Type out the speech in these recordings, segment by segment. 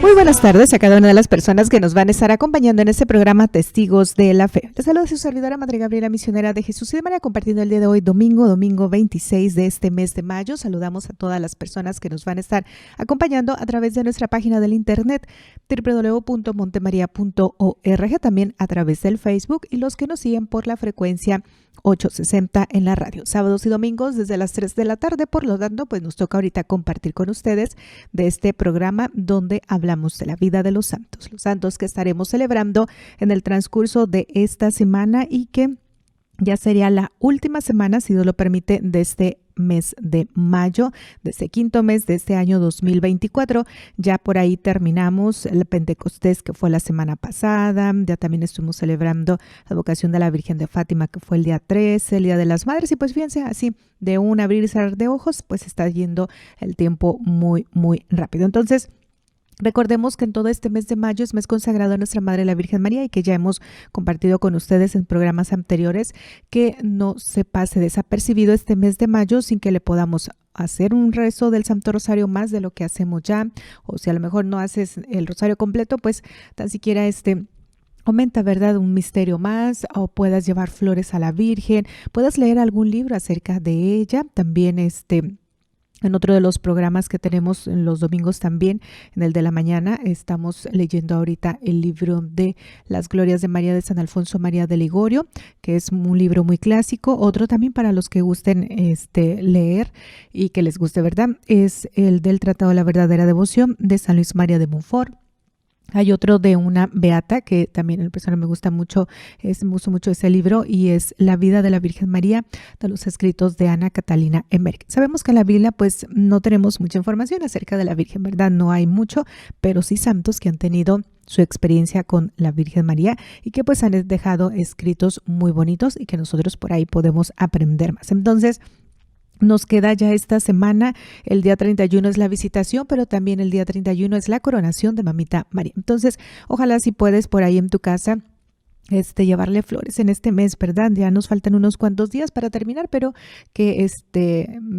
Muy buenas tardes a cada una de las personas que nos van a estar acompañando en este programa Testigos de la Fe. Les saluda su servidora Madre Gabriela, misionera de Jesús y de María, compartiendo el día de hoy, domingo 26 de este mes de mayo. Saludamos a todas las personas que nos van a estar acompañando a través de nuestra página del internet www.montemaria.org, también a través del Facebook y los que nos siguen por la frecuencia 860 en la radio, sábados y domingos desde las 3 de la tarde. Por lo tanto, pues nos toca ahorita compartir con ustedes de este programa donde hablamos de la vida de los santos que estaremos celebrando en el transcurso de esta semana y que ya sería la última semana, si Dios lo permite, de este mes de mayo, de este quinto mes de este año 2024. Ya por ahí terminamos el Pentecostés, que fue la semana pasada. Ya también estuvimos celebrando la vocación de la Virgen de Fátima, que fue el día 13, el Día de las Madres. Y pues fíjense, así de un abrir y cerrar de ojos, pues está yendo el tiempo muy, muy rápido. Entonces, recordemos que en todo este mes de mayo es mes consagrado a nuestra Madre la Virgen María y que ya hemos compartido con ustedes en programas anteriores, que no se pase desapercibido este mes de mayo sin que le podamos hacer un rezo del Santo Rosario más de lo que hacemos ya, o si a lo mejor no haces el rosario completo, pues tan siquiera aumenta, ¿verdad?, un misterio más, o puedas llevar flores a la Virgen, puedas leer algún libro acerca de ella. También en otro de los programas que tenemos en los domingos también, en el de la mañana, estamos leyendo ahorita el libro de Las Glorias de María de San Alfonso María de Ligorio, que es un libro muy clásico. Otro también para los que gusten leer y que les guste, ¿verdad?, es el del Tratado de la Verdadera Devoción de San Luis María de Montfort. Hay otro de una beata que también el personal me gusta mucho, me gustó mucho ese libro, y es La vida de la Virgen María, de los escritos de Ana Catalina Emmerich. Sabemos que en la Biblia pues no tenemos mucha información acerca de la Virgen, ¿verdad? No hay mucho, pero sí santos que han tenido su experiencia con la Virgen María y que pues han dejado escritos muy bonitos y que nosotros por ahí podemos aprender más. Entonces, nos queda ya esta semana. El día 31 es la visitación, pero también el día 31 es la coronación de Mamita María. Entonces, ojalá si puedes por ahí en tu casa llevarle flores en este mes, ¿verdad? Ya nos faltan unos cuantos días para terminar, pero que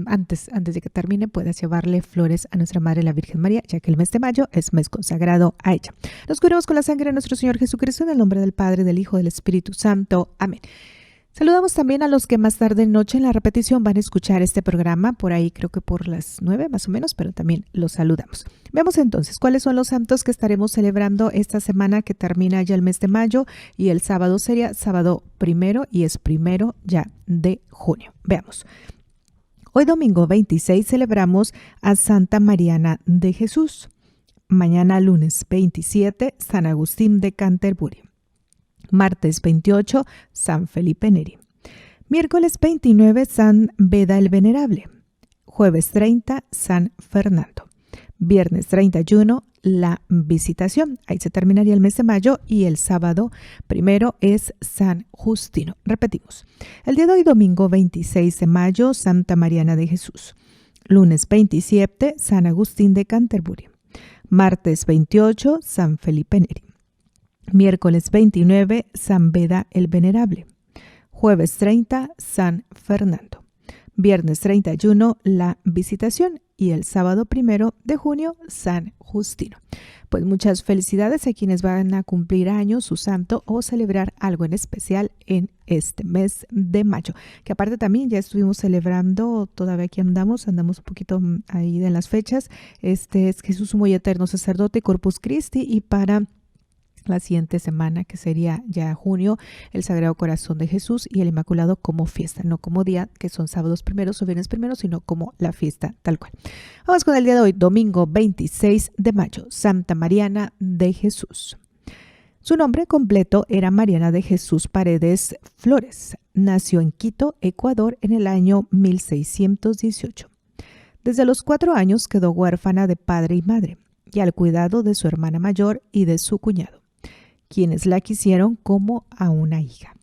antes de que termine puedas llevarle flores a nuestra Madre la Virgen María, ya que el mes de mayo es mes consagrado a ella. Nos cubrimos con la sangre de nuestro Señor Jesucristo, en el nombre del Padre, del Hijo, del Espíritu Santo. Amén. Saludamos también a los que más tarde en noche en la repetición van a escuchar este programa, por ahí creo que por las 9 más o menos, pero también los saludamos. Veamos entonces cuáles son los santos que estaremos celebrando esta semana que termina ya el mes de mayo, y el sábado sería sábado 1 y es 1 ya de junio. Veamos. Hoy domingo 26 celebramos a Santa Mariana de Jesús. Mañana lunes 27, San Agustín de Canterbury. Martes 28, San Felipe Neri. Miércoles 29, San Beda el Venerable. Jueves 30, San Fernando. Viernes 31, la Visitación. Ahí se terminaría el mes de mayo, y el sábado 1 es San Justino. Repetimos. El día de hoy, domingo 26 de mayo, Santa Mariana de Jesús. Lunes 27, San Agustín de Canterbury. Martes 28, San Felipe Neri. Miércoles 29, San Beda el Venerable. Jueves 30, San Fernando. Viernes 31, la Visitación, y el sábado 1 de junio, San Justino. Pues muchas felicidades a quienes van a cumplir años, su santo, o celebrar algo en especial en este mes de mayo. Que aparte también ya estuvimos celebrando, todavía aquí andamos un poquito ahí en las fechas. Es Jesús muy eterno sacerdote, Corpus Christi, y para la siguiente semana, que sería ya junio, el Sagrado Corazón de Jesús y el Inmaculado como fiesta, no como día, que son sábados primeros o viernes primeros, sino como la fiesta tal cual. Vamos con el día de hoy, domingo 26 de mayo, Santa Mariana de Jesús. Su nombre completo era Mariana de Jesús Paredes Flores. Nació en Quito, Ecuador, en el año 1618. Desde los 4 años quedó huérfana de padre y madre, y al cuidado de su hermana mayor y de su cuñado, quienes la quisieron como a una hija.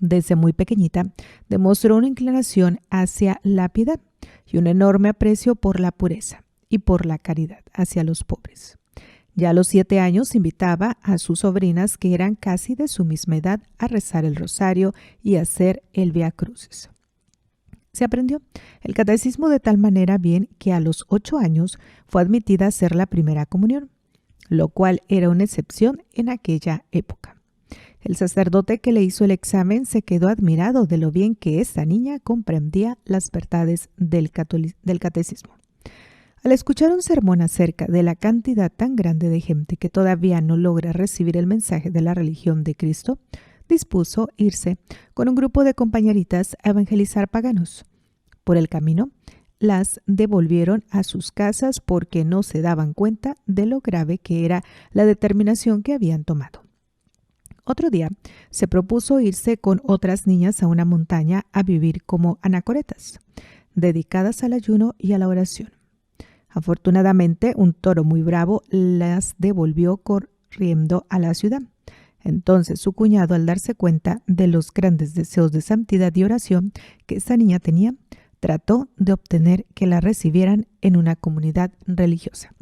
Desde muy pequeñita demostró una inclinación hacia la piedad y un enorme aprecio por la pureza y por la caridad hacia los pobres. Ya a los 7 años invitaba a sus sobrinas, que eran casi de su misma edad, a rezar el rosario y a hacer el Vía Crucis. Se aprendió el catecismo de tal manera bien que a los 8 años fue admitida a hacer la primera comunión, lo cual era una excepción en aquella época. El sacerdote que le hizo el examen se quedó admirado de lo bien que esta niña comprendía las verdades del catecismo. Al escuchar un sermón acerca de la cantidad tan grande de gente que todavía no logra recibir el mensaje de la religión de Cristo, dispuso irse con un grupo de compañeritas a evangelizar paganos. Por el camino, las devolvieron a sus casas porque no se daban cuenta de lo grave que era la determinación que habían tomado. Otro día se propuso irse con otras niñas a una montaña a vivir como anacoretas, dedicadas al ayuno y a la oración. Afortunadamente, un toro muy bravo las devolvió corriendo a la ciudad. Entonces su cuñado, al darse cuenta de los grandes deseos de santidad y oración que esta niña tenía, trató de obtener que la recibieran en una comunidad religiosa.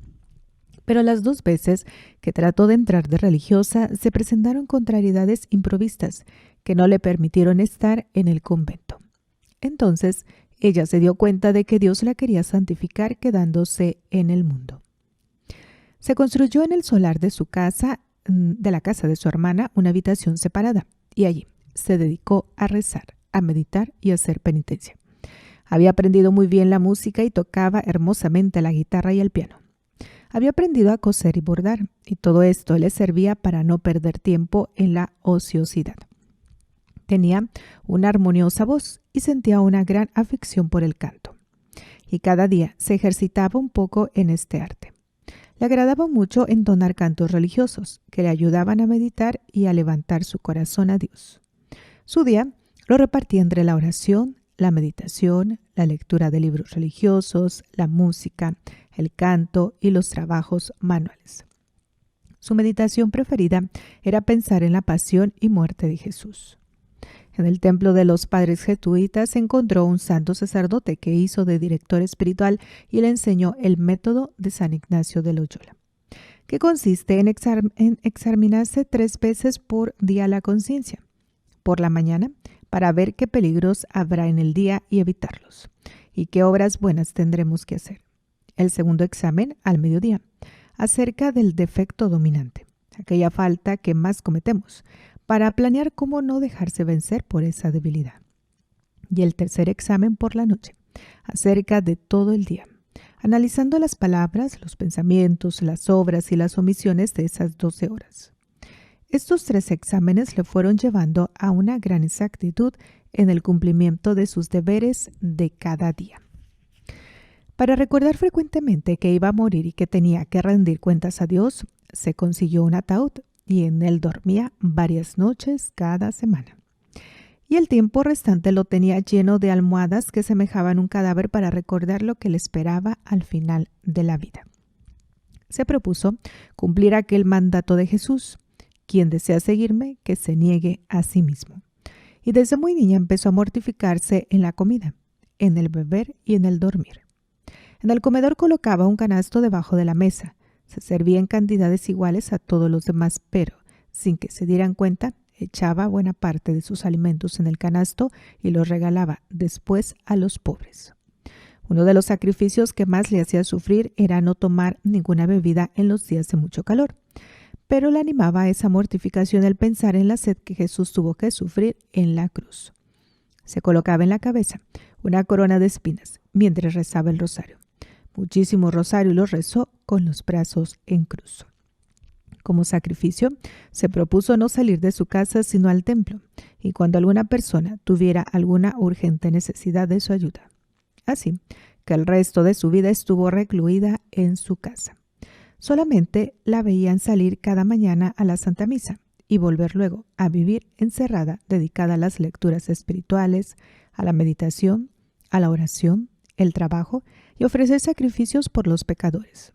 Pero las 2 veces que trató de entrar de religiosa se presentaron contrariedades improvistas que no le permitieron estar en el convento. Entonces ella se dio cuenta de que Dios la quería santificar quedándose en el mundo. Se construyó en el solar de su casa, de la casa de su hermana, una habitación separada, y allí se dedicó a rezar, a meditar y a hacer penitencia. Había aprendido muy bien la música y tocaba hermosamente la guitarra y el piano. Había aprendido a coser y bordar, y todo esto le servía para no perder tiempo en la ociosidad. Tenía una armoniosa voz y sentía una gran afición por el canto. Y cada día se ejercitaba un poco en este arte. Le agradaba mucho entonar cantos religiosos que le ayudaban a meditar y a levantar su corazón a Dios. Su día lo repartía entre la oración, la meditación, la lectura de libros religiosos, la música, el canto y los trabajos manuales. Su meditación preferida era pensar en la pasión y muerte de Jesús. En el templo de los padres jesuitas se encontró un santo sacerdote que hizo de director espiritual y le enseñó el método de San Ignacio de Loyola, que consiste en examinarse 3 veces por día la conciencia. Por la mañana, para ver qué peligros habrá en el día y evitarlos, y qué obras buenas tendremos que hacer. El segundo examen, al mediodía, acerca del defecto dominante, aquella falta que más cometemos, para planear cómo no dejarse vencer por esa debilidad. Y el tercer examen por la noche, acerca de todo el día, analizando las palabras, los pensamientos, las obras y las omisiones de esas 12 horas. Estos 3 exámenes le fueron llevando a una gran exactitud en el cumplimiento de sus deberes de cada día. Para recordar frecuentemente que iba a morir y que tenía que rendir cuentas a Dios, se consiguió un ataúd y en él dormía varias noches cada semana. Y el tiempo restante lo tenía lleno de almohadas que semejaban un cadáver para recordar lo que le esperaba al final de la vida. Se propuso cumplir aquel mandato de Jesús: quien desea seguirme, que se niegue a sí mismo. Y desde muy niña empezó a mortificarse en la comida, en el beber y en el dormir. En el comedor colocaba un canasto debajo de la mesa. Se servía en cantidades iguales a todos los demás, pero, sin que se dieran cuenta, echaba buena parte de sus alimentos en el canasto y los regalaba después a los pobres. Uno de los sacrificios que más le hacía sufrir era no tomar ninguna bebida en los días de mucho calor, pero le animaba a esa mortificación el pensar en la sed que Jesús tuvo que sufrir en la cruz. Se colocaba en la cabeza una corona de espinas mientras rezaba el rosario. Muchísimo rosario, y lo rezó con los brazos en cruz. Como sacrificio, se propuso no salir de su casa sino al templo, y cuando alguna persona tuviera alguna urgente necesidad de su ayuda. Así que el resto de su vida estuvo recluida en su casa. Solamente la veían salir cada mañana a la Santa Misa y volver luego a vivir encerrada, dedicada a las lecturas espirituales, a la meditación, a la oración, el trabajo y ofrecer sacrificios por los pecadores.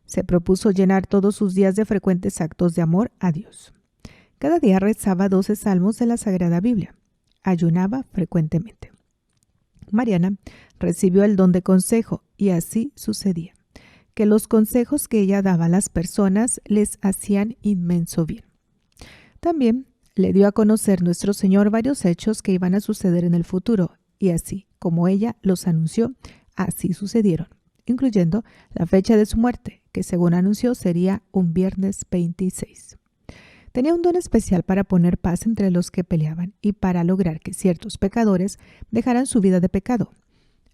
Se propuso llenar todos sus días de frecuentes actos de amor a Dios. Cada día rezaba 12 salmos de la Sagrada Biblia. Ayunaba frecuentemente. Mariana recibió el don de consejo y así sucedía, que los consejos que ella daba a las personas les hacían inmenso bien. También le dio a conocer nuestro Señor varios hechos que iban a suceder en el futuro, y así como ella los anunció, así sucedieron, incluyendo la fecha de su muerte, que según anunció sería un viernes 26. Tenía un don especial para poner paz entre los que peleaban y para lograr que ciertos pecadores dejaran su vida de pecado.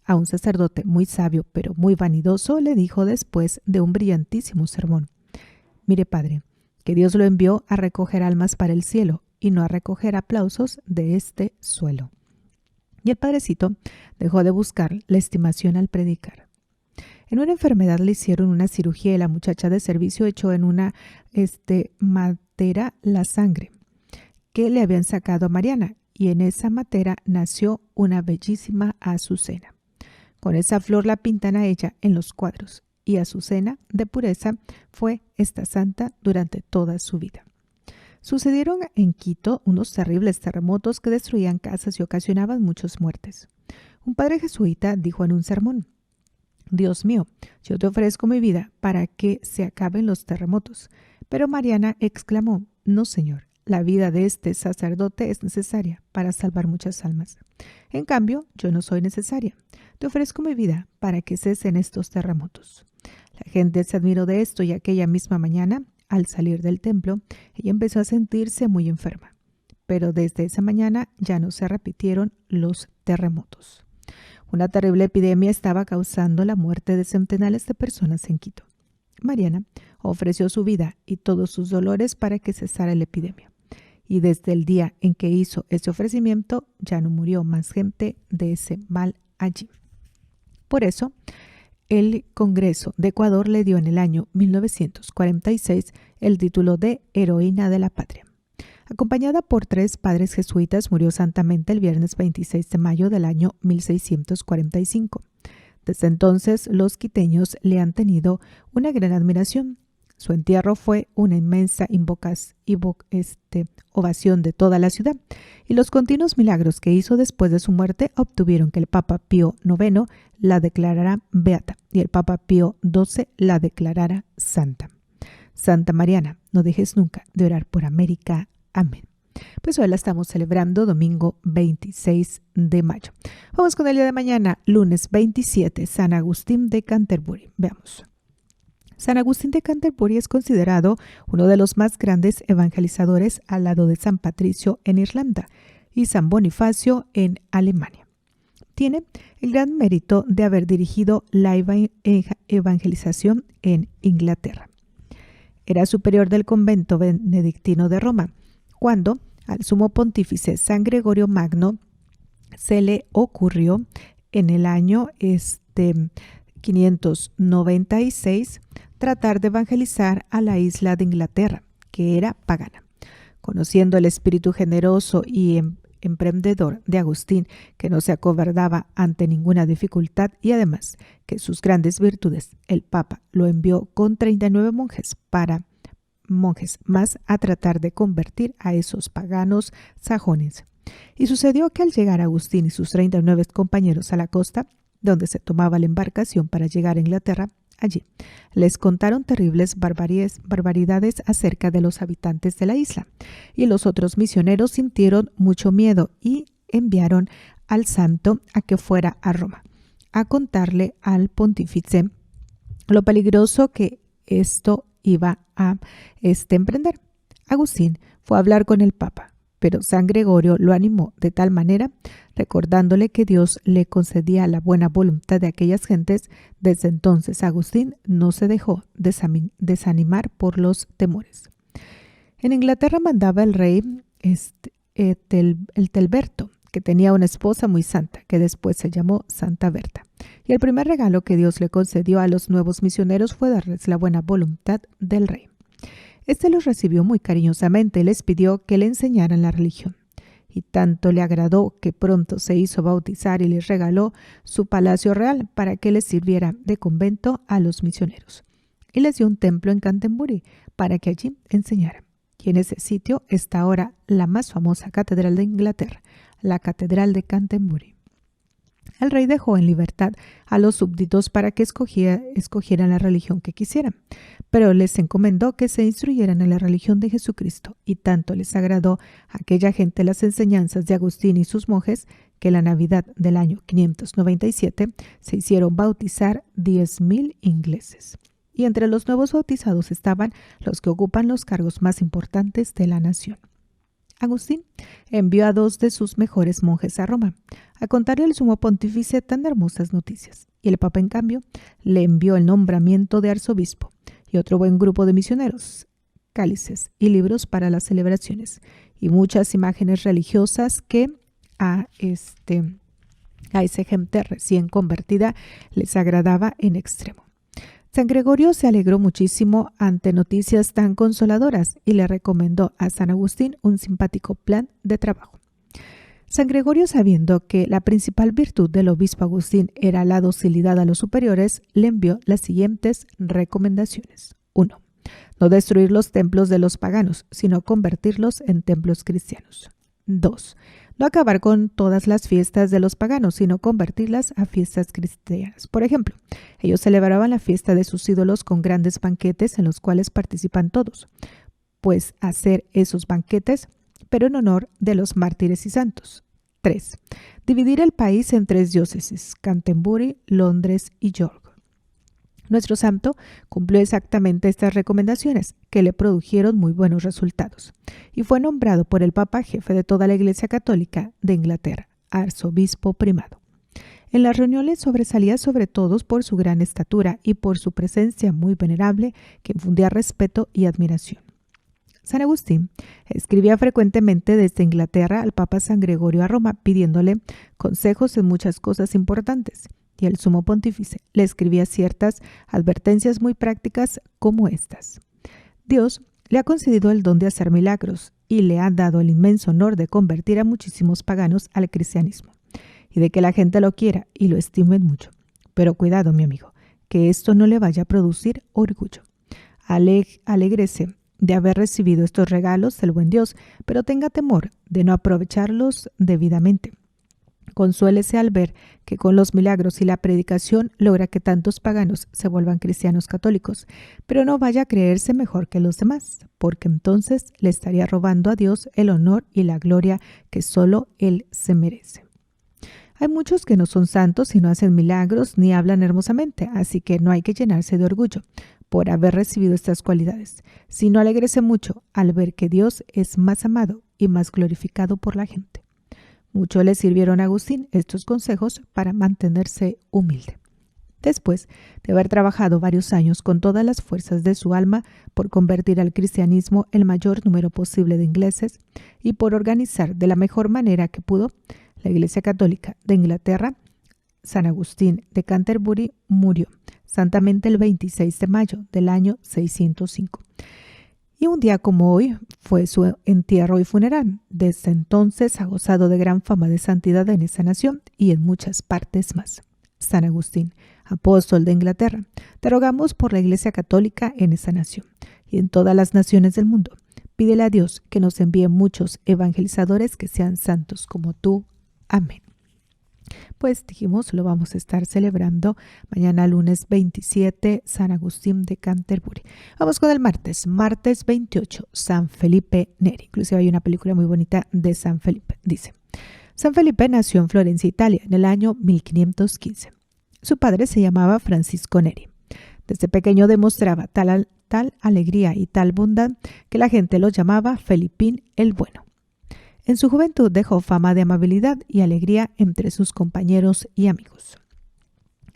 A un sacerdote muy sabio pero muy vanidoso le dijo después de un brillantísimo sermón: «Mire, padre, que Dios lo envió a recoger almas para el cielo y no a recoger aplausos de este suelo». Y el padrecito dejó de buscar la estimación al predicar. En una enfermedad le hicieron una cirugía y la muchacha de servicio echó en una matera la sangre que le habían sacado a Mariana, y en esa matera nació una bellísima azucena. Con esa flor la pintan a ella en los cuadros, y azucena de pureza fue esta santa durante toda su vida. Sucedieron en Quito unos terribles terremotos que destruían casas y ocasionaban muchas muertes. Un padre jesuita dijo en un sermón: «Dios mío, yo te ofrezco mi vida para que se acaben los terremotos». Pero Mariana exclamó: «No, Señor, la vida de este sacerdote es necesaria para salvar muchas almas. En cambio, yo no soy necesaria. Te ofrezco mi vida para que cesen estos terremotos». La gente se admiró de esto y aquella misma mañana, al salir del templo, ella empezó a sentirse muy enferma. Pero desde esa mañana ya no se repitieron los terremotos. Una terrible epidemia estaba causando la muerte de centenares de personas en Quito. Mariana ofreció su vida y todos sus dolores para que cesara la epidemia. Y desde el día en que hizo ese ofrecimiento, ya no murió más gente de ese mal allí. Por eso, el Congreso de Ecuador le dio en el año 1946 el título de Heroína de la Patria. Acompañada por 3 padres jesuitas, murió santamente el viernes 26 de mayo del año 1645. Desde entonces, los quiteños le han tenido una gran admiración. Su entierro fue una inmensa ovación de toda la ciudad, y los continuos milagros que hizo después de su muerte obtuvieron que el Papa Pío IX la declarara beata y el Papa Pío XII la declarara santa. Santa Mariana, no dejes nunca de orar por América. Amén. Pues hoy la estamos celebrando domingo 26 de mayo. Vamos con el día de mañana, lunes 27, San Agustín de Canterbury. Veamos. San Agustín de Canterbury es considerado uno de los más grandes evangelizadores al lado de San Patricio en Irlanda y San Bonifacio en Alemania. Tiene el gran mérito de haber dirigido la evangelización en Inglaterra. Era superior del convento benedictino de Roma, cuando al sumo pontífice San Gregorio Magno se le ocurrió en el año 596 tratar de evangelizar a la isla de Inglaterra, que era pagana. Conociendo el espíritu generoso y emprendedor de Agustín, que no se acobardaba ante ninguna dificultad, y además que sus grandes virtudes, el Papa lo envió con 39 monjes más a tratar de convertir a esos paganos sajones. Y sucedió que al llegar Agustín y sus 39 compañeros a la costa, donde se tomaba la embarcación para llegar a Inglaterra, allí les contaron terribles barbaridades acerca de los habitantes de la isla, y los otros misioneros sintieron mucho miedo y enviaron al santo a que fuera a Roma, a contarle al pontífice lo peligroso que esto iba a emprender. Agustín fue a hablar con el Papa, pero San Gregorio lo animó de tal manera, recordándole que Dios le concedía la buena voluntad de aquellas gentes. Desde entonces Agustín no se dejó desanimar por los temores. En Inglaterra mandaba el rey Telberto, que tenía una esposa muy santa, que después se llamó Santa Berta. Y el primer regalo que Dios le concedió a los nuevos misioneros fue darles la buena voluntad del rey. Este los recibió muy cariñosamente y les pidió que le enseñaran la religión. Y tanto le agradó que pronto se hizo bautizar y les regaló su palacio real para que les sirviera de convento a los misioneros. Y les dio un templo en Canterbury para que allí enseñaran. Y en ese sitio está ahora la más famosa catedral de Inglaterra, la Catedral de Canterbury. El rey dejó en libertad a los súbditos para que escogieran la religión que quisieran, pero les encomendó que se instruyeran en la religión de Jesucristo, y tanto les agradó a aquella gente las enseñanzas de Agustín y sus monjes que en la Navidad del año 597 se hicieron bautizar 10.000 ingleses. y entre los nuevos bautizados estaban los que ocupan los cargos más importantes de la nación. Agustín envió a 2 de sus mejores monjes a Roma a contarle al sumo pontífice tan hermosas noticias, y el papa, en cambio, le envió el nombramiento de arzobispo y otro buen grupo de misioneros, cálices y libros para las celebraciones, y muchas imágenes religiosas que a esa gente recién convertida les agradaba en extremo. San Gregorio se alegró muchísimo ante noticias tan consoladoras y le recomendó a San Agustín un simpático plan de trabajo. San Gregorio, sabiendo que la principal virtud del obispo Agustín era la docilidad a los superiores, le envió las siguientes recomendaciones. 1. No destruir los templos de los paganos, sino convertirlos en templos cristianos. 2. No acabar con todas las fiestas de los paganos, sino convertirlas a fiestas cristianas. Por ejemplo, ellos celebraban la fiesta de sus ídolos con grandes banquetes en los cuales participan todos, pues hacer esos banquetes, pero en honor de los mártires y santos. 3. Dividir el país en 3 diócesis, Canterbury, Londres y York. Nuestro santo cumplió exactamente estas recomendaciones, que le produjeron muy buenos resultados, y fue nombrado por el Papa jefe de toda la Iglesia Católica de Inglaterra, arzobispo primado. En las reuniones sobresalía sobre todos por su gran estatura y por su presencia muy venerable que infundía respeto y admiración. San Agustín escribía frecuentemente desde Inglaterra al Papa San Gregorio a Roma pidiéndole consejos en muchas cosas importantes, y el sumo pontífice le escribía ciertas advertencias muy prácticas como estas. Dios le ha concedido el don de hacer milagros y le ha dado el inmenso honor de convertir a muchísimos paganos al cristianismo y de que la gente lo quiera y lo estime mucho. Pero cuidado, mi amigo, que esto no le vaya a producir orgullo. Alégrese de haber recibido estos regalos del buen Dios, pero tenga temor de no aprovecharlos debidamente. Consuélese al ver que con los milagros y la predicación logra que tantos paganos se vuelvan cristianos católicos, pero no vaya a creerse mejor que los demás, porque entonces le estaría robando a Dios el honor y la gloria que solo Él se merece. Hay muchos que no son santos y no hacen milagros ni hablan hermosamente, así que no hay que llenarse de orgullo por haber recibido estas cualidades, sino alégrese mucho al ver que Dios es más amado y más glorificado por la gente. Mucho le sirvieron a Agustín estos consejos para mantenerse humilde. Después de haber trabajado varios años con todas las fuerzas de su alma por convertir al cristianismo el mayor número posible de ingleses y por organizar de la mejor manera que pudo la Iglesia Católica de Inglaterra, San Agustín de Canterbury murió santamente el 26 de mayo del año 605. Y un día como hoy fue su entierro y funeral. Desde entonces ha gozado de gran fama de santidad en esa nación y en muchas partes más. San Agustín, apóstol de Inglaterra, te rogamos por la Iglesia Católica en esa nación y en todas las naciones del mundo. Pídele a Dios que nos envíe muchos evangelizadores que sean santos como tú. Amén. Pues dijimos, lo vamos a estar celebrando mañana lunes 27, San Agustín de Canterbury. Vamos con el martes 28, San Felipe Neri. Inclusive hay una película muy bonita de San Felipe. Dice, San Felipe nació en Florencia, Italia, en el año 1515. Su padre se llamaba Francisco Neri. Desde pequeño demostraba tal alegría y tal bondad que la gente lo llamaba Felipín el Bueno. En su juventud dejó fama de amabilidad y alegría entre sus compañeros y amigos.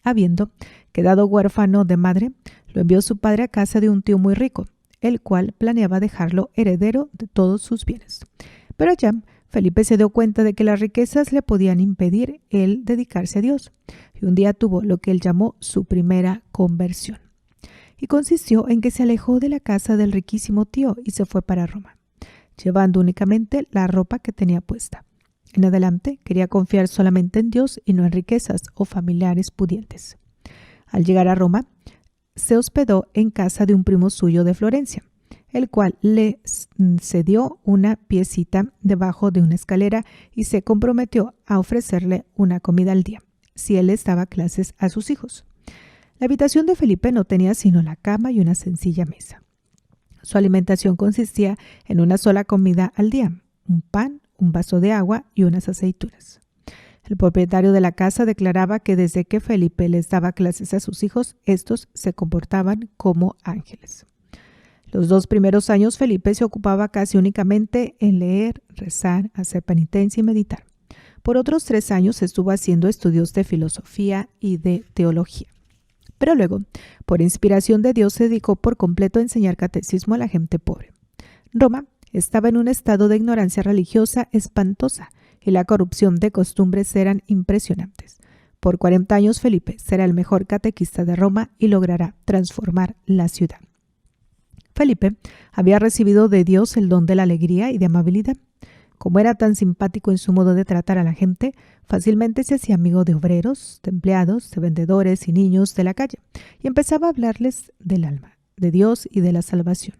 Habiendo quedado huérfano de madre, lo envió su padre a casa de un tío muy rico, el cual planeaba dejarlo heredero de todos sus bienes. Pero allá Felipe se dio cuenta de que las riquezas le podían impedir él dedicarse a Dios, y un día tuvo lo que él llamó su primera conversión. Y consistió en que se alejó de la casa del riquísimo tío y se fue para Roma, llevando únicamente la ropa que tenía puesta. En adelante quería confiar solamente en Dios y no en riquezas o familiares pudientes. Al llegar a Roma, se hospedó en casa de un primo suyo de Florencia, el cual le cedió una piecita debajo de una escalera y se comprometió a ofrecerle una comida al día, si él les daba clases a sus hijos. La habitación de Felipe no tenía sino la cama y una sencilla mesa. Su alimentación consistía en una sola comida al día, un pan, un vaso de agua y unas aceitunas. El propietario de la casa declaraba que desde que Felipe les daba clases a sus hijos, estos se comportaban como ángeles. Los 2 primeros años Felipe se ocupaba casi únicamente en leer, rezar, hacer penitencia y meditar. Por otros 3 años estuvo haciendo estudios de filosofía y de teología. Pero luego, por inspiración de Dios, se dedicó por completo a enseñar catecismo a la gente pobre. Roma estaba en un estado de ignorancia religiosa espantosa y la corrupción de costumbres eran impresionantes. Por 40 años Felipe será el mejor catequista de Roma y logrará transformar la ciudad. Felipe había recibido de Dios el don de la alegría y de amabilidad. Como era tan simpático en su modo de tratar a la gente, fácilmente se hacía amigo de obreros, de empleados, de vendedores y niños de la calle, y empezaba a hablarles del alma, de Dios y de la salvación.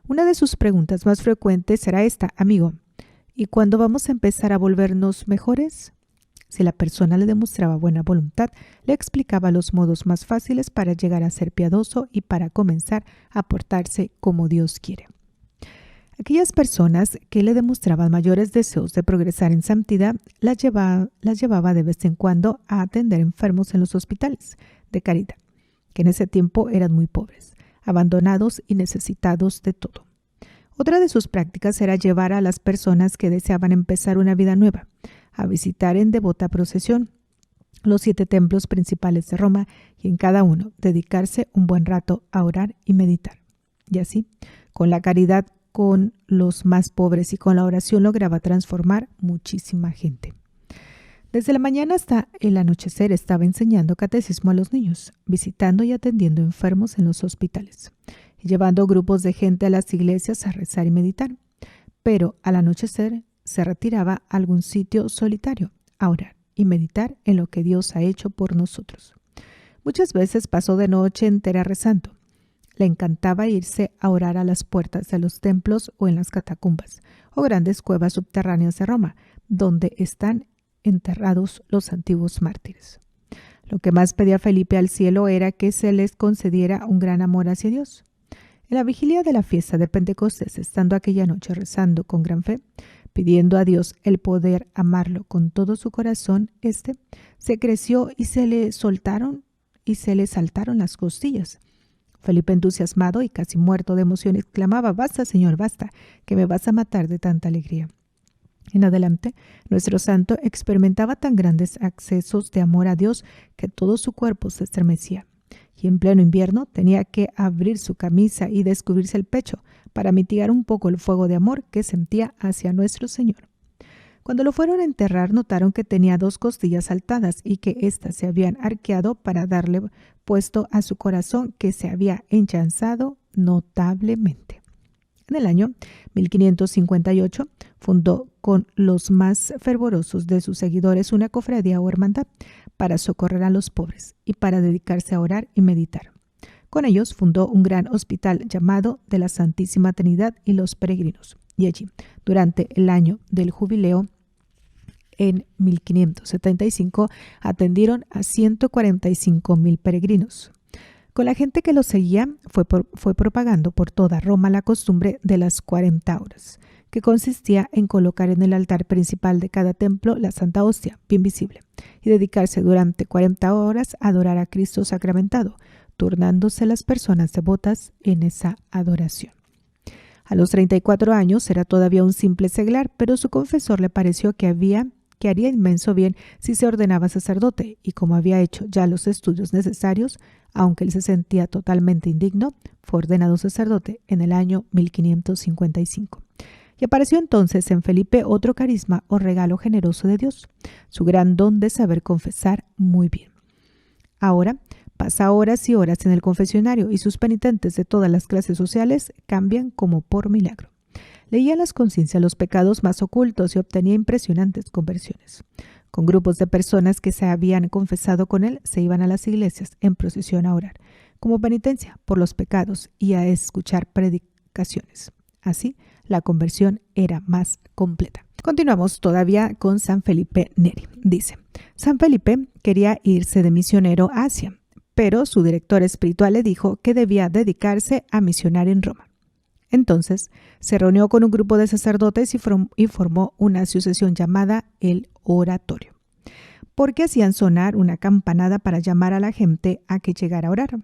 Una de sus preguntas más frecuentes era esta: amigo, ¿y cuándo vamos a empezar a volvernos mejores? Si la persona le demostraba buena voluntad, le explicaba los modos más fáciles para llegar a ser piadoso y para comenzar a portarse como Dios quiere. Aquellas personas que le demostraban mayores deseos de progresar en santidad las llevaba de vez en cuando a atender enfermos en los hospitales de caridad, que en ese tiempo eran muy pobres, abandonados y necesitados de todo. Otra de sus prácticas era llevar a las personas que deseaban empezar una vida nueva a visitar en devota procesión los 7 templos principales de Roma y en cada uno dedicarse un buen rato a orar y meditar. Y así, con la caridad con los más pobres y con la oración lograba transformar muchísima gente. Desde la mañana hasta el anochecer estaba enseñando catecismo a los niños, visitando y atendiendo enfermos en los hospitales, y llevando grupos de gente a las iglesias a rezar y meditar. Pero al anochecer se retiraba a algún sitio solitario a orar y meditar en lo que Dios ha hecho por nosotros. Muchas veces pasó de noche entera rezando. Le encantaba irse a orar a las puertas de los templos o en las catacumbas o grandes cuevas subterráneas de Roma, donde están enterrados los antiguos mártires. Lo que más pedía Felipe al cielo era que se les concediera un gran amor hacia Dios. En la vigilia de la fiesta de Pentecostés, estando aquella noche rezando con gran fe, pidiendo a Dios el poder amarlo con todo su corazón, se creció y se le saltaron las costillas. Felipe, entusiasmado y casi muerto de emoción, exclamaba: «Basta, Señor, basta, que me vas a matar de tanta alegría». En adelante, nuestro santo experimentaba tan grandes accesos de amor a Dios que todo su cuerpo se estremecía. Y en pleno invierno tenía que abrir su camisa y descubrirse el pecho para mitigar un poco el fuego de amor que sentía hacia nuestro Señor. Cuando lo fueron a enterrar, notaron que tenía 2 costillas saltadas y que éstas se habían arqueado para darle puesto a su corazón, que se había enchanzado notablemente. En el año 1558 fundó con los más fervorosos de sus seguidores una cofradía o hermandad para socorrer a los pobres y para dedicarse a orar y meditar. Con ellos fundó un gran hospital llamado de la Santísima Trinidad y los Peregrinos, y allí, durante el año del jubileo, en 1575, atendieron a 145,000 peregrinos. Con la gente que los seguía, fue propagando por toda Roma la costumbre de las 40 horas, que consistía en colocar en el altar principal de cada templo la Santa Hostia, bien visible, y dedicarse durante 40 horas a adorar a Cristo sacramentado, turnándose las personas devotas en esa adoración. A los 34 años era todavía un simple seglar, pero su confesor le pareció que haría inmenso bien si se ordenaba sacerdote, y como había hecho ya los estudios necesarios, aunque él se sentía totalmente indigno, fue ordenado sacerdote en el año 1555. Y apareció entonces en Felipe otro carisma o regalo generoso de Dios, su gran don de saber confesar muy bien. Ahora pasa horas y horas en el confesionario y sus penitentes de todas las clases sociales cambian como por milagro. Leía en las conciencias los pecados más ocultos y obtenía impresionantes conversiones. Con grupos de personas que se habían confesado con él, se iban a las iglesias en procesión a orar, como penitencia por los pecados y a escuchar predicaciones. Así, la conversión era más completa. Continuamos todavía con San Felipe Neri. Dice: San Felipe quería irse de misionero a Asia, pero su director espiritual le dijo que debía dedicarse a misionar en Roma. Entonces se reunió con un grupo de sacerdotes y formó una asociación llamada el Oratorio. porque hacían sonar una campanada para llamar a la gente a que llegara a orar.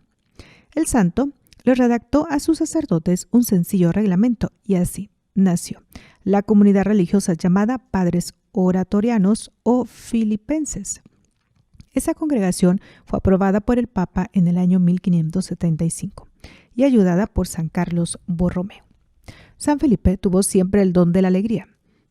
El santo le redactó a sus sacerdotes un sencillo reglamento y así nació la comunidad religiosa llamada Padres Oratorianos o Filipenses. Esa congregación fue aprobada por el Papa en el año 1575 y ayudada por San Carlos Borromeo. San Felipe tuvo siempre el don de la alegría.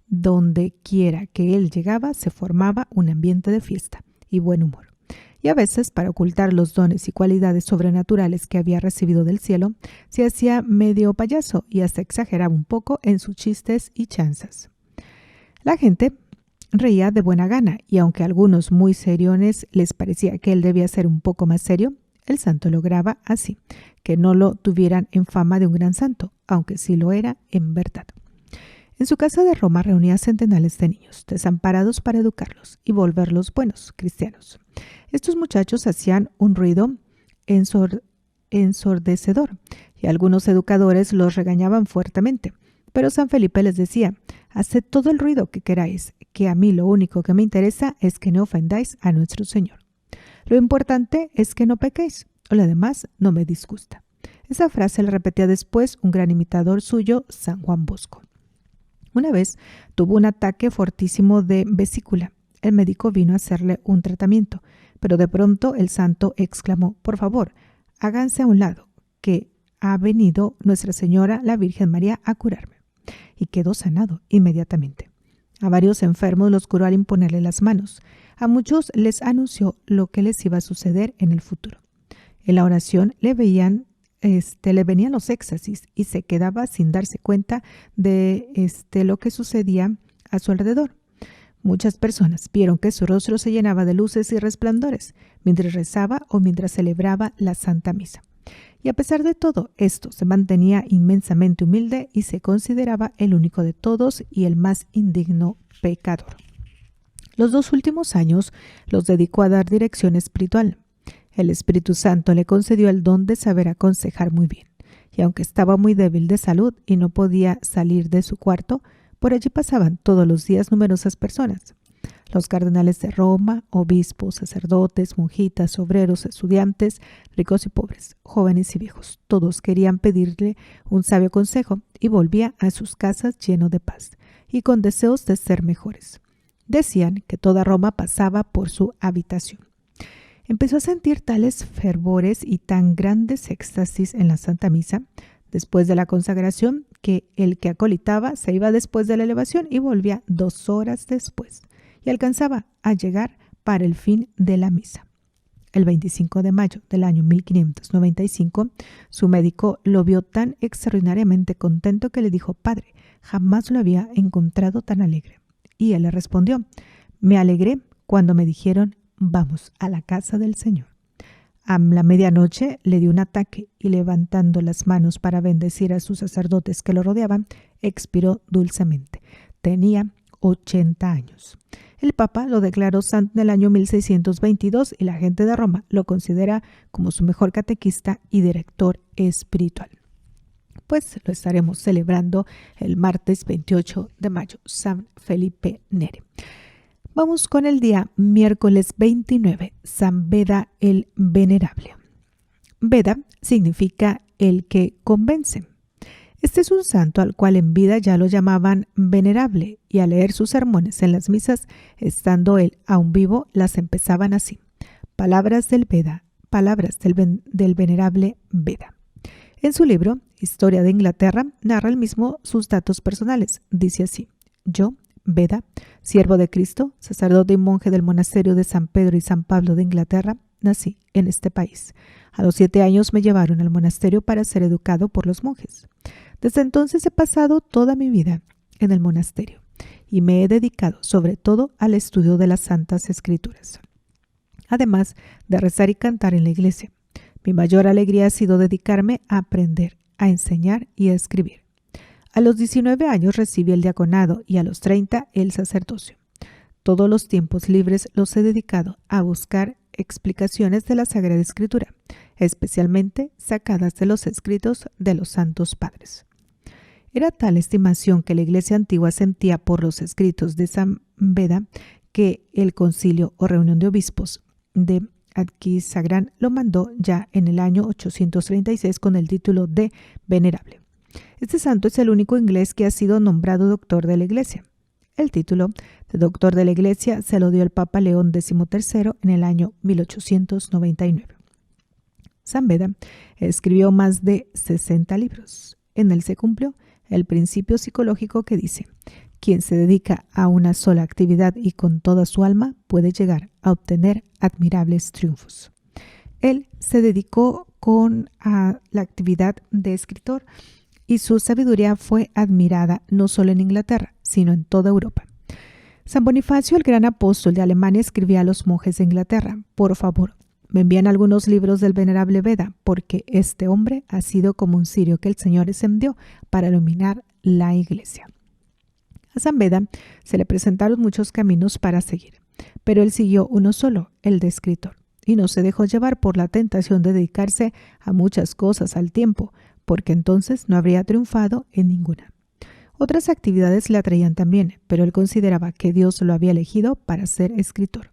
Donde quiera que él llegaba se formaba un ambiente de fiesta y buen humor. Y a veces, para ocultar los dones y cualidades sobrenaturales que había recibido del cielo, se hacía medio payaso y hasta exageraba un poco en sus chistes y chanzas. La gente reía de buena gana y aunque a algunos muy seriones les parecía que él debía ser un poco más serio, el santo lograba así que no lo tuvieran en fama de un gran santo, aunque sí lo era en verdad. En su casa de Roma reunía centenares de niños, desamparados para educarlos y volverlos buenos cristianos. Estos muchachos hacían un ruido ensordecedor y algunos educadores los regañaban fuertemente. Pero San Felipe les decía: haced todo el ruido que queráis, que a mí lo único que me interesa es que no ofendáis a nuestro Señor. Lo importante es que no pequéis, o lo demás no me disgusta. Esa frase la repetía después un gran imitador suyo, San Juan Bosco. Una vez tuvo un ataque fortísimo de vesícula. El médico vino a hacerle un tratamiento, pero de pronto el santo exclamó: por favor, háganse a un lado, que ha venido Nuestra Señora, la Virgen María, a curarme. Y quedó sanado inmediatamente. A varios enfermos los curó al imponerle las manos. A muchos les anunció lo que les iba a suceder en el futuro. En la oración le venían los éxtasis y se quedaba sin darse cuenta de lo que sucedía a su alrededor. Muchas personas vieron que su rostro se llenaba de luces y resplandores mientras rezaba o mientras celebraba la Santa Misa. Y a pesar de todo esto, se mantenía inmensamente humilde y se consideraba el único de todos y el más indigno pecador. Los 2 últimos años los dedicó a dar dirección espiritual. El Espíritu Santo le concedió el don de saber aconsejar muy bien, y aunque estaba muy débil de salud y no podía salir de su cuarto, por allí pasaban todos los días numerosas personas. Los cardenales de Roma, obispos, sacerdotes, monjitas, obreros, estudiantes, ricos y pobres, jóvenes y viejos, todos querían pedirle un sabio consejo y volvía a sus casas lleno de paz y con deseos de ser mejores. Decían que toda Roma pasaba por su habitación. Empezó a sentir tales fervores y tan grandes éxtasis en la Santa Misa, después de la consagración, que el que acolitaba se iba después de la elevación y volvía 2 horas después, y alcanzaba a llegar para el fin de la misa. El 25 de mayo del año 1595, su médico lo vio tan extraordinariamente contento que le dijo: «Padre, jamás lo había encontrado tan alegre». Y él le respondió: «Me alegré cuando me dijeron: vamos a la casa del Señor». A la medianoche le dio un ataque y, levantando las manos para bendecir a sus sacerdotes que lo rodeaban, expiró dulcemente. Tenía 80 años. El Papa lo declaró santo en el año 1622 y la gente de Roma lo considera como su mejor catequista y director espiritual. Pues lo estaremos celebrando el martes 28 de mayo, San Felipe Neri. Vamos con el día miércoles 29, San Beda el Venerable. Beda significa el que convence. Este es un santo al cual en vida ya lo llamaban venerable y al leer sus sermones en las misas, estando él aún vivo, las empezaban así: palabras del Beda, palabras del venerable Beda. En su libro, Historia de Inglaterra, narra él mismo sus datos personales. Dice así: yo, Beda, siervo de Cristo, sacerdote y monje del monasterio de San Pedro y San Pablo de Inglaterra, nací en este país. A los 7 años me llevaron al monasterio para ser educado por los monjes. Desde entonces he pasado toda mi vida en el monasterio y me he dedicado sobre todo al estudio de las Santas Escrituras, además de rezar y cantar en la iglesia. Mi mayor alegría ha sido dedicarme a aprender, a enseñar y a escribir. A los 19 años recibí el diaconado y a los 30 el sacerdocio. Todos los tiempos libres los he dedicado a buscar explicaciones de la Sagrada Escritura, especialmente sacadas de los escritos de los Santos Padres. Era tal estimación que la Iglesia antigua sentía por los escritos de San Beda que el concilio o reunión de obispos de Aquisgrán lo mandó ya en el año 836 con el título de venerable. Este santo es el único inglés que ha sido nombrado doctor de la Iglesia. El título de doctor de la Iglesia se lo dio el Papa León XIII en el año 1899. San Beda escribió más de 60 libros. En él se cumplió el principio psicológico que dice: quien se dedica a una sola actividad y con toda su alma puede llegar a obtener admirables triunfos. Él se dedicó a la actividad de escritor y su sabiduría fue admirada no solo en Inglaterra, sino en toda Europa. San Bonifacio, el gran apóstol de Alemania, escribía a los monjes de Inglaterra: por favor, me envían algunos libros del venerable Beda, porque este hombre ha sido como un cirio que el Señor encendió para iluminar la Iglesia. A San Beda se le presentaron muchos caminos para seguir, pero él siguió uno solo, el de escritor, y no se dejó llevar por la tentación de dedicarse a muchas cosas al tiempo, porque entonces no habría triunfado en ninguna. Otras actividades le atraían también, pero él consideraba que Dios lo había elegido para ser escritor,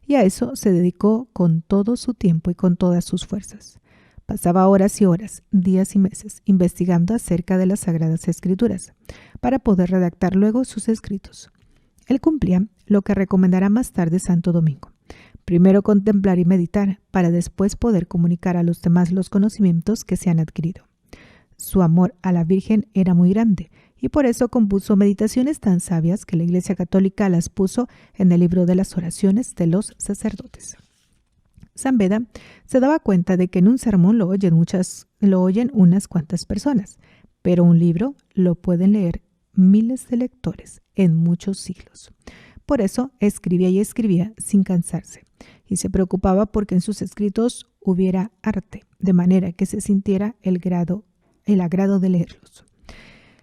y a eso se dedicó con todo su tiempo y con todas sus fuerzas. Pasaba horas y horas, días y meses, investigando acerca de las Sagradas Escrituras, para poder redactar luego sus escritos. Él cumplía lo que recomendará más tarde Santo Domingo: primero contemplar y meditar, para después poder comunicar a los demás los conocimientos que se han adquirido. Su amor a la Virgen era muy grande, y por eso compuso meditaciones tan sabias que la Iglesia Católica las puso en el libro de las oraciones de los sacerdotes. San Beda se daba cuenta de que en un sermón lo oyen unas cuantas personas, pero un libro lo pueden leer miles de lectores en muchos siglos. Por eso escribía y escribía sin cansarse, y se preocupaba porque en sus escritos hubiera arte, de manera que se sintiera el agrado de leerlos.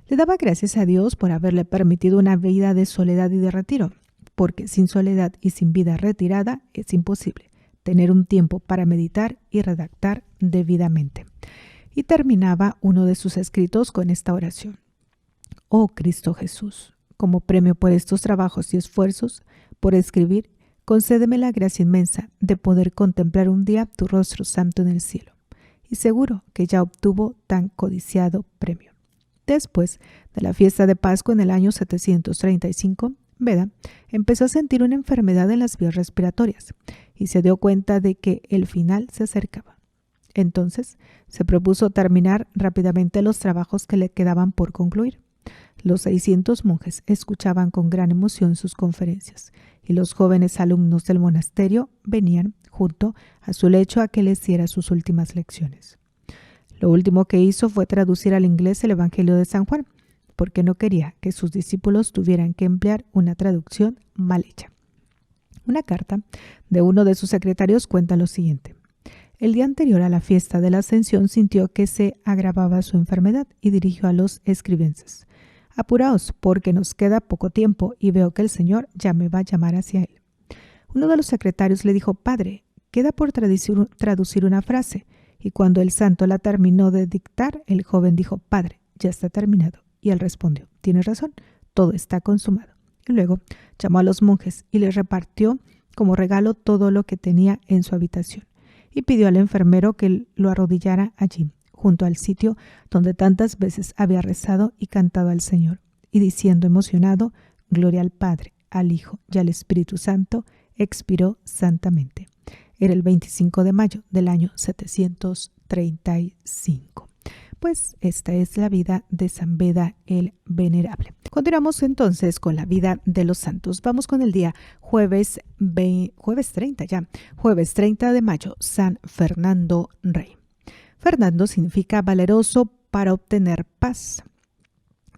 Le daba gracias a Dios por haberle permitido una vida de soledad y de retiro, porque sin soledad y sin vida retirada es imposible tener un tiempo para meditar y redactar debidamente. Y terminaba uno de sus escritos con esta oración: oh Cristo Jesús, como premio por estos trabajos y esfuerzos por escribir, concédeme la gracia inmensa de poder contemplar un día tu rostro santo en el cielo. Y seguro que ya obtuvo tan codiciado premio. Después de la fiesta de Pascua en el año 735, Beda empezó a sentir una enfermedad en las vías respiratorias y se dio cuenta de que el final se acercaba. Entonces se propuso terminar rápidamente los trabajos que le quedaban por concluir. Los 600 monjes escuchaban con gran emoción sus conferencias y los jóvenes alumnos del monasterio venían junto a su lecho a que les diera sus últimas lecciones. Lo último que hizo fue traducir al inglés el Evangelio de San Juan, porque no quería que sus discípulos tuvieran que emplear una traducción mal hecha. Una carta de uno de sus secretarios cuenta lo siguiente: el día anterior a la fiesta de la Ascensión sintió que se agravaba su enfermedad y dirigió a los escribenses: apuraos, porque nos queda poco tiempo y veo que el Señor ya me va a llamar hacia él. Uno de los secretarios le dijo: padre, queda por traducir una frase. Y cuando el santo la terminó de dictar, el joven dijo: padre, ya está terminado. Y él respondió: tienes razón, todo está consumado. Y luego llamó a los monjes y les repartió como regalo todo lo que tenía en su habitación. Y pidió al enfermero que lo arrodillara allí, junto al sitio donde tantas veces había rezado y cantado al Señor. Y diciendo emocionado: gloria al Padre, al Hijo y al Espíritu Santo, expiró santamente. Era el 25 de mayo del año 735. Pues esta es la vida de San Beda el Venerable. Continuamos entonces con la vida de los santos. Vamos con el día jueves 30 de mayo, San Fernando Rey. Fernando significa valeroso para obtener paz.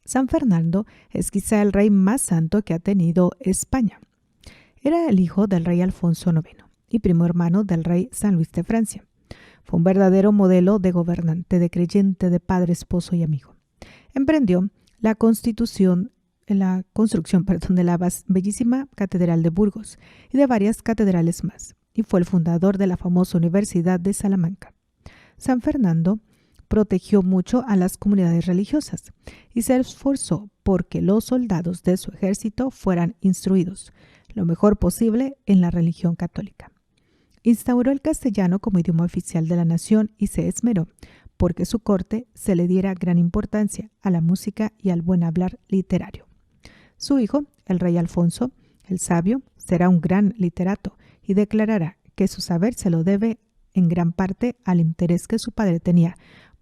San Fernando es quizá el rey más santo que ha tenido España. Era el hijo del rey Alfonso IX y primo hermano del rey San Luis de Francia. Fue un verdadero modelo de gobernante, de creyente, de padre, esposo y amigo. Emprendió la construcción de la bellísima Catedral de Burgos y de varias catedrales más, y fue el fundador de la famosa Universidad de Salamanca. San Fernando protegió mucho a las comunidades religiosas y se esforzó porque los soldados de su ejército fueran instruidos, lo mejor posible en la religión católica. Instauró el castellano como idioma oficial de la nación y se esmeró porque su corte se le diera gran importancia a la música y al buen hablar literario. Su hijo, el rey Alfonso, el sabio, será un gran literato y declarará que su saber se lo debe en gran parte al interés que su padre tenía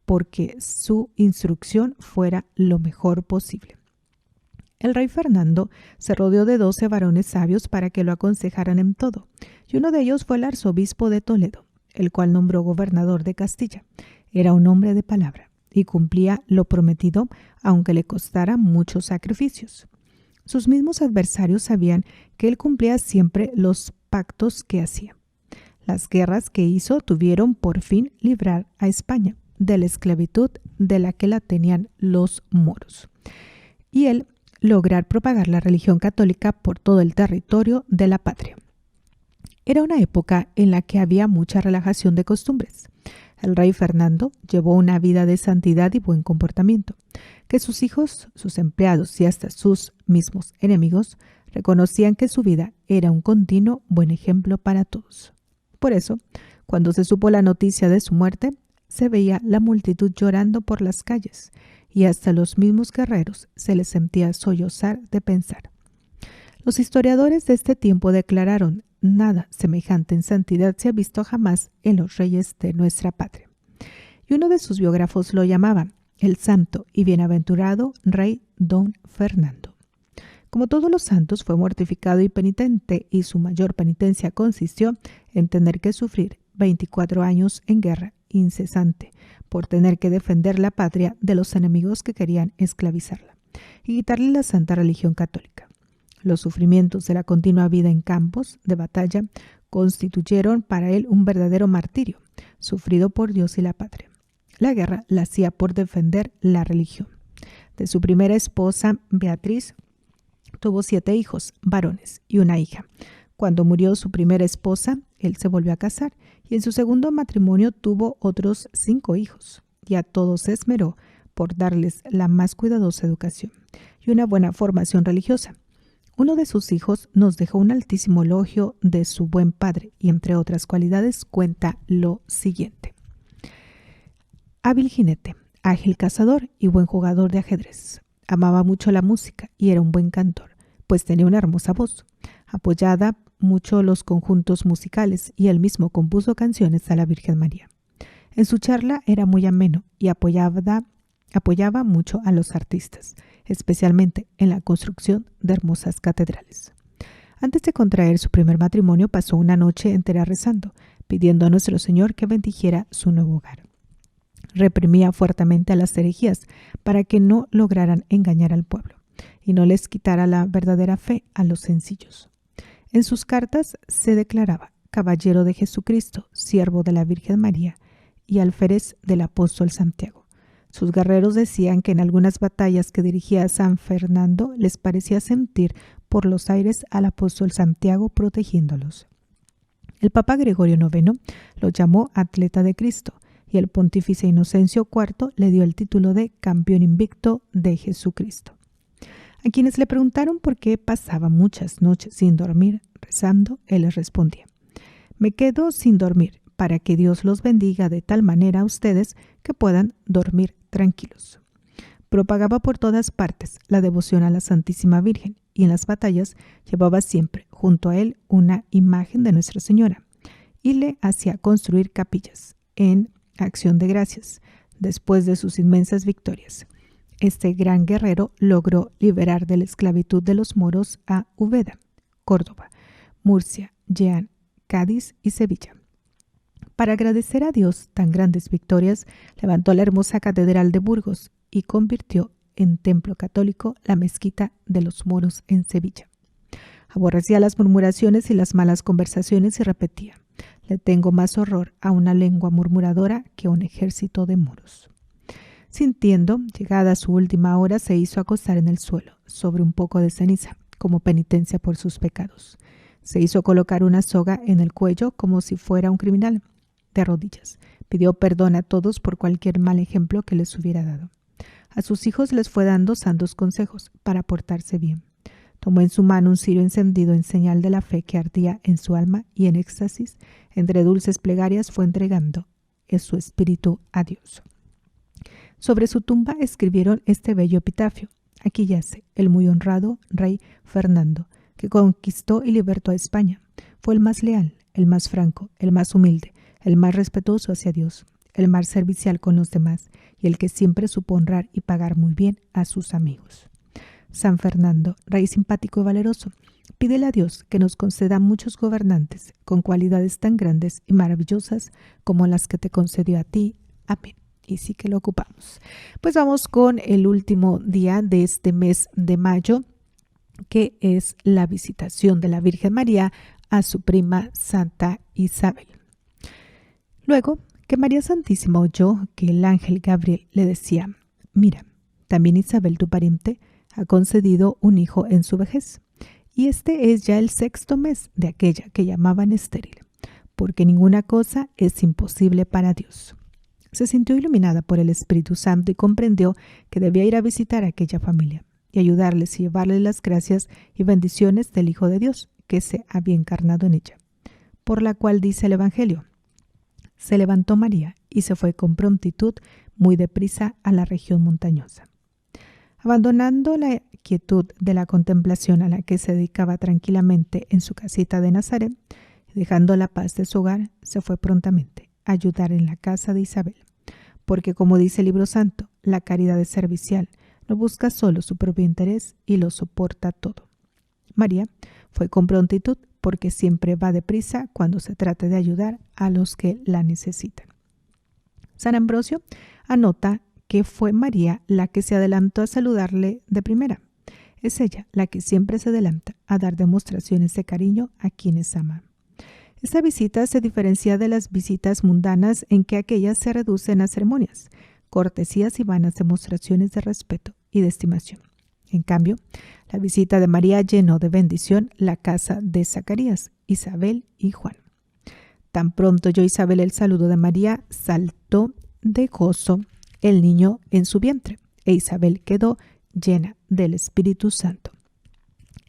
porque su instrucción fuera lo mejor posible. El rey Fernando se rodeó de 12 varones sabios para que lo aconsejaran en todo, y uno de ellos fue el arzobispo de Toledo, el cual nombró gobernador de Castilla. Era un hombre de palabra y cumplía lo prometido, aunque le costara muchos sacrificios. Sus mismos adversarios sabían que él cumplía siempre los pactos que hacía. Las guerras que hizo tuvieron por fin librar a España de la esclavitud de la que la tenían los moros, y él lograr propagar la religión católica por todo el territorio de la patria. Era una época en la que había mucha relajación de costumbres. El rey Fernando llevó una vida de santidad y buen comportamiento, que sus hijos, sus empleados y hasta sus mismos enemigos reconocían que su vida era un continuo buen ejemplo para todos. Por eso, cuando se supo la noticia de su muerte, se veía la multitud llorando por las calles, y hasta los mismos guerreros se les sentía sollozar de pensar. Los historiadores de este tiempo declararon: nada semejante en santidad se ha visto jamás en los reyes de nuestra patria. Y uno de sus biógrafos lo llamaba el santo y bienaventurado rey don Fernando. Como todos los santos, fue mortificado y penitente, y su mayor penitencia consistió en tener que sufrir 24 años en guerra incesante por tener que defender la patria de los enemigos que querían esclavizarla y quitarle la santa religión católica. Los sufrimientos de la continua vida en campos de batalla constituyeron para él un verdadero martirio, sufrido por Dios y la patria. La guerra la hacía por defender la religión. De su primera esposa, Beatriz, tuvo 7 hijos varones y una hija. Cuando murió su primera esposa, él se volvió a casar y en su segundo matrimonio tuvo otros 5 hijos, y a todos se esmeró por darles la más cuidadosa educación y una buena formación religiosa. Uno de sus hijos nos dejó un altísimo elogio de su buen padre y, entre otras cualidades, cuenta lo siguiente: hábil jinete, ágil cazador y buen jugador de ajedrez. Amaba mucho la música y era un buen cantor, pues tenía una hermosa voz. Apoyaba mucho los conjuntos musicales y él mismo compuso canciones a la Virgen María. En su charla era muy ameno y apoyaba mucho a los artistas, especialmente en la construcción de hermosas catedrales. Antes de contraer su primer matrimonio, pasó una noche entera rezando, pidiendo a nuestro Señor que bendijera su nuevo hogar. Reprimía fuertemente a las herejías para que no lograran engañar al pueblo y no les quitara la verdadera fe a los sencillos. En sus cartas se declaraba caballero de Jesucristo, siervo de la Virgen María y alférez del apóstol Santiago. Sus guerreros decían que en algunas batallas que dirigía a San Fernando les parecía sentir por los aires al apóstol Santiago protegiéndolos. El Papa Gregorio IX lo llamó atleta de Cristo y el pontífice Inocencio IV le dio el título de campeón invicto de Jesucristo. A quienes le preguntaron por qué pasaba muchas noches sin dormir rezando, él les respondía: me quedo sin dormir para que Dios los bendiga de tal manera a ustedes que puedan dormir tranquilos. Propagaba por todas partes la devoción a la Santísima Virgen y en las batallas llevaba siempre junto a él una imagen de Nuestra Señora y le hacía construir capillas en acción de gracias después de sus inmensas victorias. Este gran guerrero logró liberar de la esclavitud de los moros a Úbeda, Córdoba, Murcia, Jaén, Cádiz y Sevilla. Para agradecer a Dios tan grandes victorias, levantó la hermosa catedral de Burgos y convirtió en templo católico la mezquita de los moros en Sevilla. Aborrecía las murmuraciones y las malas conversaciones y repetía: le tengo más horror a una lengua murmuradora que a un ejército de moros. Sintiendo, llegada su última hora, se hizo acostar en el suelo, sobre un poco de ceniza, como penitencia por sus pecados. Se hizo colocar una soga en el cuello como si fuera un criminal. De rodillas, pidió perdón a todos por cualquier mal ejemplo que les hubiera dado. A sus hijos les fue dando santos consejos para portarse bien. Tomó en su mano un cirio encendido en señal de la fe que ardía en su alma y en éxtasis, entre dulces plegarias, fue entregando su espíritu a Dios. Sobre su tumba escribieron este bello epitafio: aquí yace el muy honrado rey Fernando, que conquistó y libertó a España. Fue el más leal, el más franco, el más humilde, el más respetuoso hacia Dios, el más servicial con los demás y el que siempre supo honrar y pagar muy bien a sus amigos. San Fernando, rey simpático y valeroso, pídele a Dios que nos conceda muchos gobernantes con cualidades tan grandes y maravillosas como las que te concedió a ti. Amén. Y sí que lo ocupamos. Pues vamos con el último día de este mes de mayo, que es la visitación de la Virgen María a su prima Santa Isabel. Luego que María Santísima oyó que el ángel Gabriel le decía: mira, también Isabel tu pariente ha concedido un hijo en su vejez, y este es ya el 6º mes de aquella que llamaban estéril, porque ninguna cosa es imposible para Dios. Se sintió iluminada por el Espíritu Santo y comprendió que debía ir a visitar a aquella familia y ayudarles y llevarles las gracias y bendiciones del Hijo de Dios que se había encarnado en ella, por la cual dice el Evangelio: se levantó María y se fue con prontitud muy deprisa a la región montañosa. Abandonando la quietud de la contemplación a la que se dedicaba tranquilamente en su casita de Nazaret, dejando la paz de su hogar, se fue prontamente a ayudar en la casa de Isabel, porque, como dice el libro santo, la caridad es servicial, no busca solo su propio interés y lo soporta todo. María fue con prontitud porque siempre va deprisa cuando se trata de ayudar a los que la necesitan. San Ambrosio anota que fue María la que se adelantó a saludarle de primera. Es ella la que siempre se adelanta a dar demostraciones de cariño a quienes ama. Esta visita se diferencia de las visitas mundanas en que aquellas se reducen a ceremonias, cortesías y vanas demostraciones de respeto y de estimación. En cambio, la visita de María llenó de bendición la casa de Zacarías, Isabel y Juan. Tan pronto oyó Isabel el saludo de María, saltó de gozo el niño en su vientre, e Isabel quedó llena del Espíritu Santo.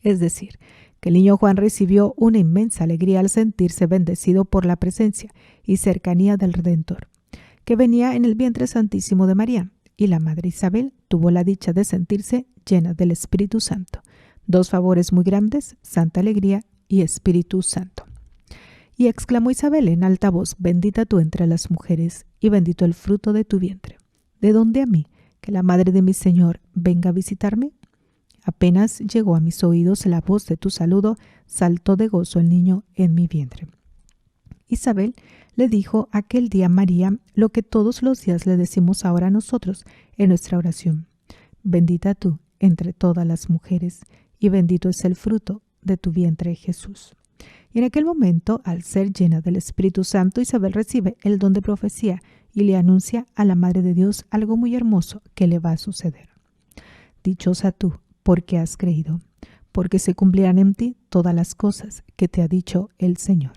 Es decir, que el niño Juan recibió una inmensa alegría al sentirse bendecido por la presencia y cercanía del Redentor, que venía en el vientre santísimo de María, y la madre Isabel tuvo la dicha de sentirse llena del Espíritu Santo. 2 favores muy grandes: santa alegría y Espíritu Santo. Y exclamó Isabel en alta voz: bendita tú entre las mujeres, y bendito el fruto de tu vientre. ¿De dónde a mí, que la madre de mi Señor venga a visitarme? Apenas llegó a mis oídos la voz de tu saludo, saltó de gozo el niño en mi vientre. Isabel le dijo aquel día a María lo que todos los días le decimos ahora a nosotros en nuestra oración: bendita tú entre todas las mujeres, y bendito es el fruto de tu vientre, Jesús. Y en aquel momento, al ser llena del Espíritu Santo, Isabel recibe el don de profecía y le anuncia a la Madre de Dios algo muy hermoso que le va a suceder. Dichosa tú, porque has creído, porque se cumplirán en ti todas las cosas que te ha dicho el Señor.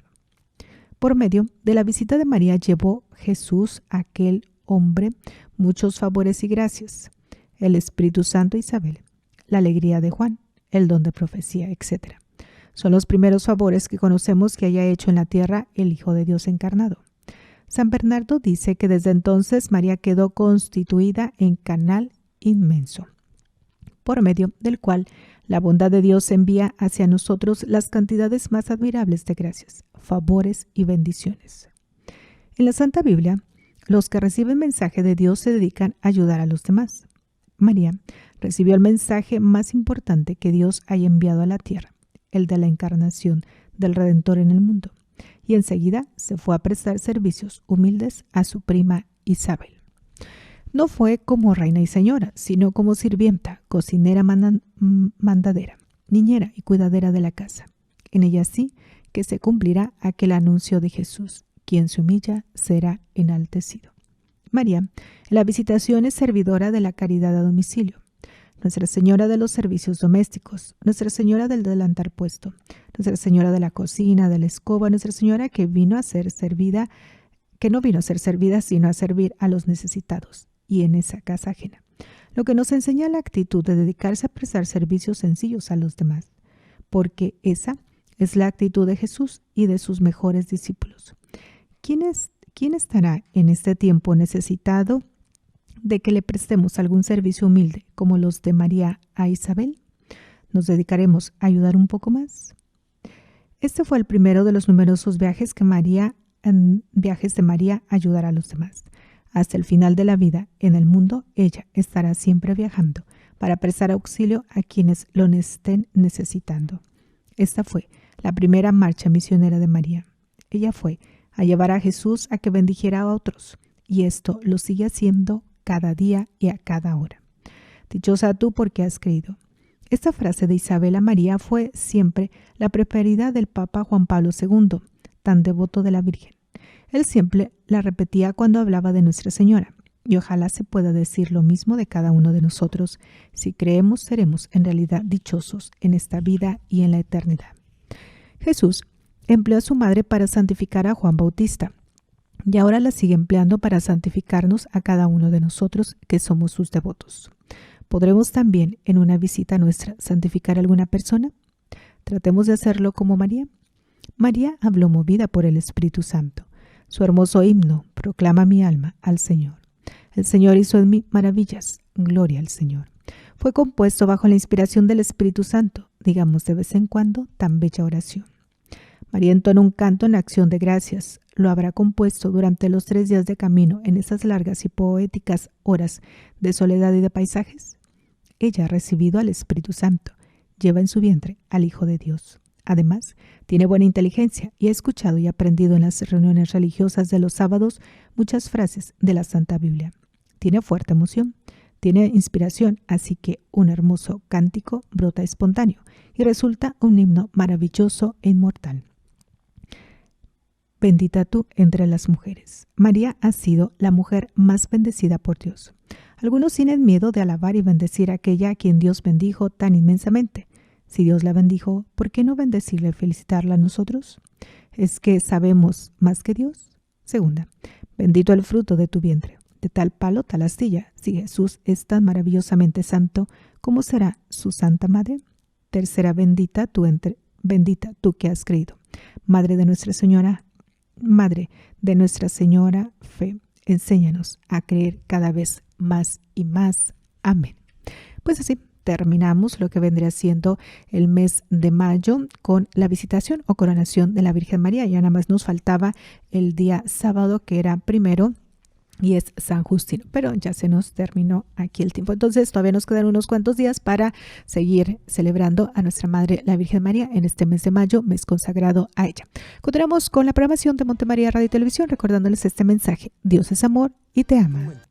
Por medio de la visita de María llevó Jesús a aquel hombre muchos favores y gracias: el Espíritu Santo, Isabel, la alegría de Juan, el don de profecía, etc. Son los primeros favores que conocemos que haya hecho en la tierra el Hijo de Dios encarnado. San Bernardo dice que desde entonces María quedó constituida en canal inmenso, por medio del cual la bondad de Dios envía hacia nosotros las cantidades más admirables de gracias, favores y bendiciones. En la Santa Biblia, los que reciben mensaje de Dios se dedican a ayudar a los demás. María recibió el mensaje más importante que Dios haya enviado a la tierra, el de la encarnación del Redentor en el mundo, y enseguida se fue a prestar servicios humildes a su prima Isabel. No fue como reina y señora, sino como sirvienta, cocinera, mandadera, niñera y cuidadera de la casa. En ella sí que se cumplirá aquel anuncio de Jesús: quien se humilla será enaltecido. María, en la visitación, es servidora de la caridad a domicilio, Nuestra Señora de los servicios domésticos, Nuestra Señora del delantar puesto, Nuestra Señora de la cocina, de la escoba, Nuestra Señora que no vino a ser servida, sino a servir a los necesitados, y en esa casa ajena. lo que nos enseña la actitud de dedicarse a prestar servicios sencillos a los demás, porque esa es la actitud de Jesús y de sus mejores discípulos. ¿Quién estará en este tiempo necesitado de que le prestemos algún servicio humilde como los de María a Isabel? ¿Nos dedicaremos a ayudar un poco más? Este fue el primero de los numerosos viajes de María a ayudar a los demás. Hasta el final de la vida en el mundo, ella estará siempre viajando para prestar auxilio a quienes lo estén necesitando. Esta fue la primera marcha misionera de María. Ella fue a llevar a Jesús a que bendijera a otros, y esto lo sigue haciendo cada día y a cada hora. Dichosa tú porque has creído. Esta frase de Isabel a María fue siempre la preferida del Papa Juan Pablo II, tan devoto de la Virgen. Él siempre la repetía cuando hablaba de Nuestra Señora, y ojalá se pueda decir lo mismo de cada uno de nosotros. Si creemos, seremos en realidad dichosos en esta vida y en la eternidad. Jesús empleó a su madre para santificar a Juan Bautista, y ahora la sigue empleando para santificarnos a cada uno de nosotros que somos sus devotos. ¿Podremos también en una visita nuestra santificar a alguna persona? Tratemos de hacerlo como María. María habló movida por el Espíritu Santo. Su hermoso himno proclama mi alma al Señor. El Señor hizo en mí maravillas. Gloria al Señor. Fue compuesto bajo la inspiración del Espíritu Santo. Digamos de vez en cuando tan bella oración. María entona un canto en acción de gracias. Lo habrá compuesto durante los 3 días de camino en esas largas y poéticas horas de soledad y de paisajes. Ella ha recibido al Espíritu Santo. Lleva en su vientre al Hijo de Dios. Además, tiene buena inteligencia y ha escuchado y aprendido en las reuniones religiosas de los sábados muchas frases de la Santa Biblia. Tiene fuerte emoción, tiene inspiración, así que un hermoso cántico brota espontáneo y resulta un himno maravilloso e inmortal. Bendita tú entre las mujeres. María ha sido la mujer más bendecida por Dios. Algunos tienen miedo de alabar y bendecir a aquella a quien Dios bendijo tan inmensamente. Si Dios la bendijo, ¿por qué no bendecirla y felicitarla a nosotros? ¿Es que sabemos más que Dios? Segunda, bendito el fruto de tu vientre. De tal palo, tal astilla. Si Jesús es tan maravillosamente santo, ¿cómo será su santa madre? Tercera, bendita tú que has creído. Madre de Nuestra Señora Fe, enséñanos a creer cada vez más y más. Amén. Pues así terminamos lo que vendría siendo el mes de mayo con la visitación o coronación de la Virgen María. Ya nada más nos faltaba el día sábado, que era primero, y es San Justino, pero ya se nos terminó aquí el tiempo. Entonces todavía nos quedan unos cuantos días para seguir celebrando a nuestra Madre, la Virgen María, en este mes de mayo, mes consagrado a ella. Continuamos con la programación de Montemaría Radio y Televisión, recordándoles este mensaje: Dios es amor y te ama.